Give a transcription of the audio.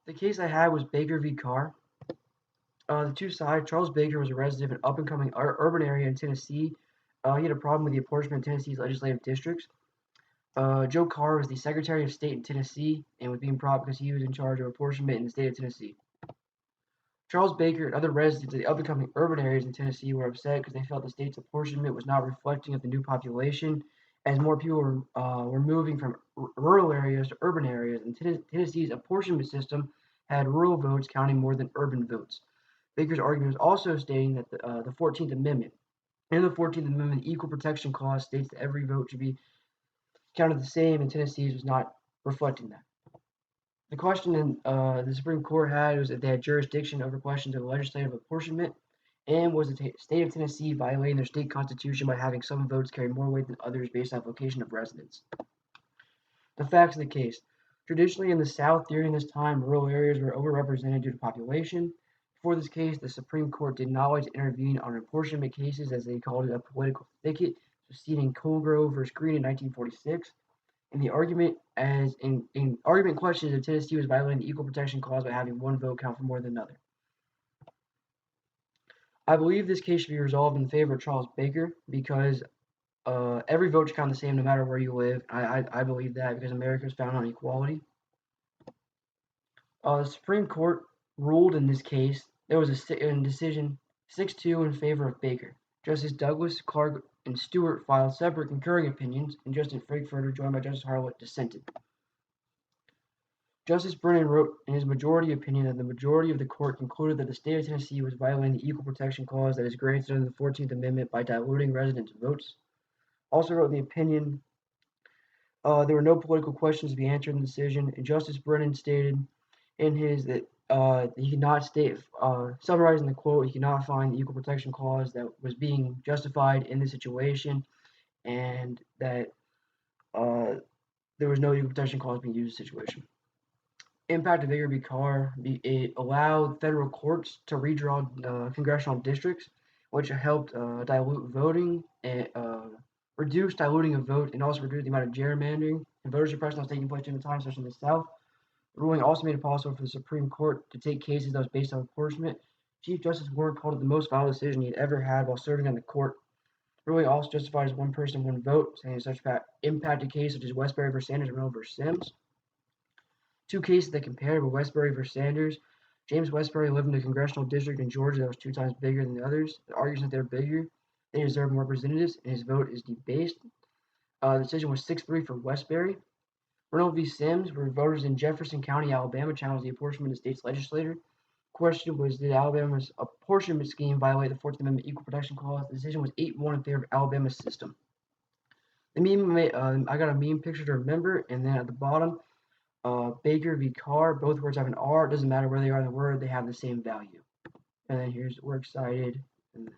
The case I had was Baker v. Carr. The two sides, Charles Baker was a resident of an up-and-coming urban area in Tennessee. He had a problem with the apportionment of Tennessee's legislative districts. Joe Carr was the Secretary of State in Tennessee and was being brought because he was in charge of apportionment in the state of Tennessee. Charles Baker and other residents of the up-and-coming urban areas in Tennessee were upset because they felt the state's apportionment was not reflecting of the new population, as more people were moving from rural areas to urban areas, and Tennessee's apportionment system had rural votes counting more than urban votes. Baker's argument was also stating that the 14th Amendment, in the 14th Amendment, the Equal Protection Clause states that every vote should be counted the same, and Tennessee's was not reflecting that. The question the Supreme Court had was if they had jurisdiction over questions of legislative apportionment, and was the state of Tennessee violating their state constitution by having some votes carry more weight than others based on location of residence. The facts of the case. Traditionally in the South during this time, rural areas were overrepresented due to population. For this case, the Supreme Court did not like to intervene on apportionment cases, as they called it, a political thicket, succeeding Colgrove versus Green in 1946. In the argument, in argument questions if Tennessee was violating the Equal Protection Clause by having one vote count for more than another. I believe this case should be resolved in favor of Charles Baker because every vote should count the same no matter where you live. I believe that because America is founded on equality. The Supreme Court ruled in this case. There was a decision 6-2 in favor of Baker. Justice Douglas, Clark, and Stewart filed separate concurring opinions, and Justice Frankfurter, joined by Justice Harlan, dissented. Justice Brennan wrote in his majority opinion that the majority of the court concluded that the state of Tennessee was violating the Equal Protection Clause that is granted under the 14th Amendment by diluting residents' votes. Also wrote in the opinion there were no political questions to be answered in the decision, and Justice Brennan stated in his that he could not state, summarizing the quote, he could not find the Equal Protection Clause that was being justified in this situation, and that there was no Equal Protection Clause being used in the situation. Impact of Baker v. Carr, it allowed federal courts to redraw congressional districts, which helped dilute voting and reduce diluting of vote, and also reduce the amount of gerrymandering and voter suppression that was taking place during the time, especially in the South. The ruling also made it possible for the Supreme Court to take cases that was based on apportionment. Chief Justice Warren called it the most valid decision he had ever had while serving on the court. The ruling also justifies one person, one vote, saying such impacted cases such as Westbury v. Sanders and Reynolds v. Sims. Two cases that compared were Westbury v. Sanders. James Westbury lived in a congressional district in Georgia that was 2 times bigger than the others. It argues that they're bigger, they deserve more representatives, and his vote is debased. The decision was 6-3 for Westbury. Reynolds v. Sims, where voters in Jefferson County, Alabama, challenged the apportionment of the state's legislature. The question was, did Alabama's apportionment scheme violate the 14th Amendment Equal Protection Clause? The decision was 8-1 in favor of Alabama's system. The meme, I got a meme picture to remember, and then at the bottom, Baker v. Carr, both words have an R. It doesn't matter where they are in the word, they have the same value. And then here's We're Excited. And then